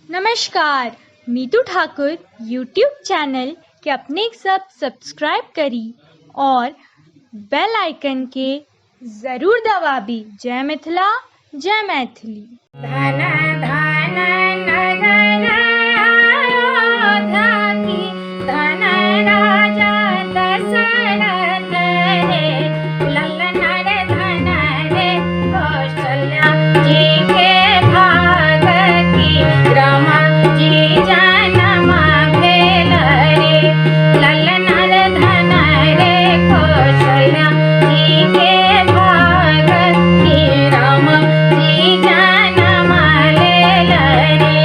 नमस्कार, Meetu Thakur YouTube channel के अपने सब सब्सक्राइब करी और बेल आइकन के ज़रूर दबाबी। जय मिथिला, जय मैथिली। धन धन नगर अयोध्या की, धन राजा दशरथ रे, ललन रे धन रे कौशल्या जी के भाग की, रमा जी जन्म भेल रे, ललन रे धन रे कौशल्या जी के भाग की, रमा जी जन्म लेल रे।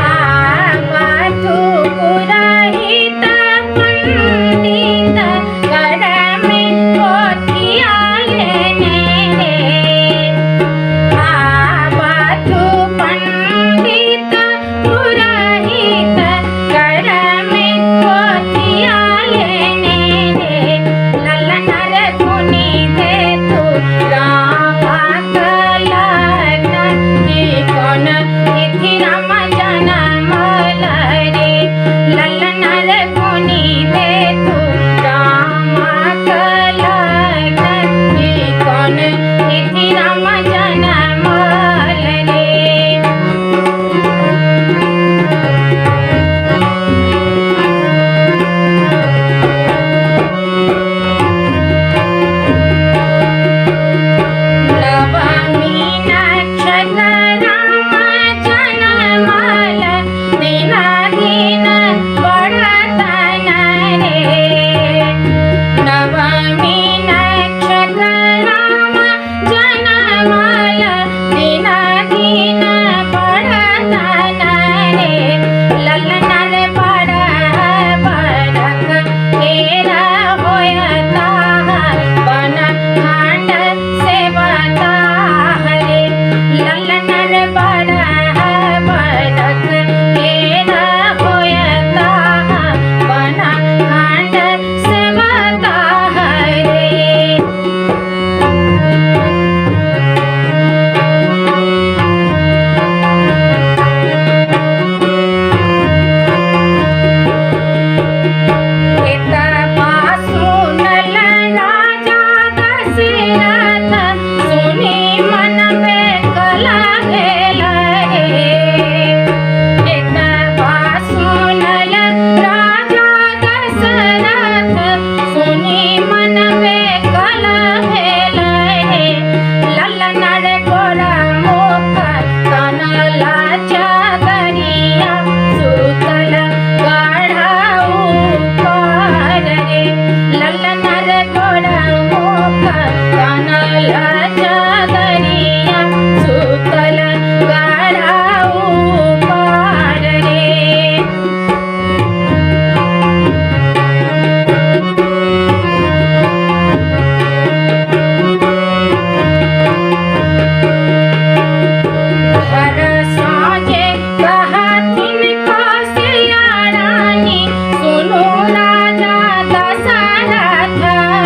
आवातु पुरोहित पंडित, घर में पोथिया लेने रे। आवातु पंडित पुरोहित, घर में पोथिया लेने रे, ललन रे पुनि दे तू राम लगन की, कौन तिथि राम जन्म रे, ललन रे पुनि दे तू राम लगन की, कौन तिथि राम जन्म रे। नवमी नक्षत्र राम जन्मल, दिन दिन बढ़तन रे। नवमी नक्षत्र राम जन्मल, दिन दिन बढ़तन रे, ललन रे बड़ बड़क केर होयता, बन खंड सेवता रे, ललन रे बड़ बड़क केर होयता, बन खंड सेवता रे। इत पासुनल राजा दशरथ, सुनि मन बेकल भेल रे। इत पासुनल राजा दशरथ, सुनि मन बेकल भेल रे, ललन रे गोर मुख तनल चदरिया, सुतल गढ़ऊ पर रे, ललन रे गोर मुख तनल चदरिया, सुतल गढ़ऊ पर रे। घर साजे कहथिन कौशल्या रानी, सुनु राजा दशरथ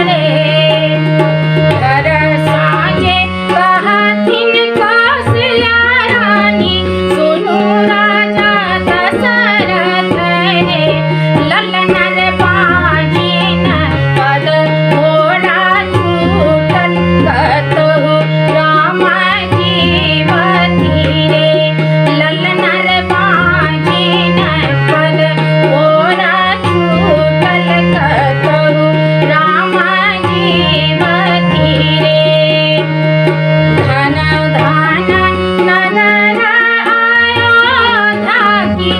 रे। घर साजे कहथिन कौशल्या रानी, सुनु राजा दशरथ रे, ललन रे बाजिन पद घोड़ा छूटल, कतहु राम जीवती रे, ललन रे बाजिन पद घोड़ा छूटल, कतहु राम जीवती रे। धन धन नगर अयोध्या की,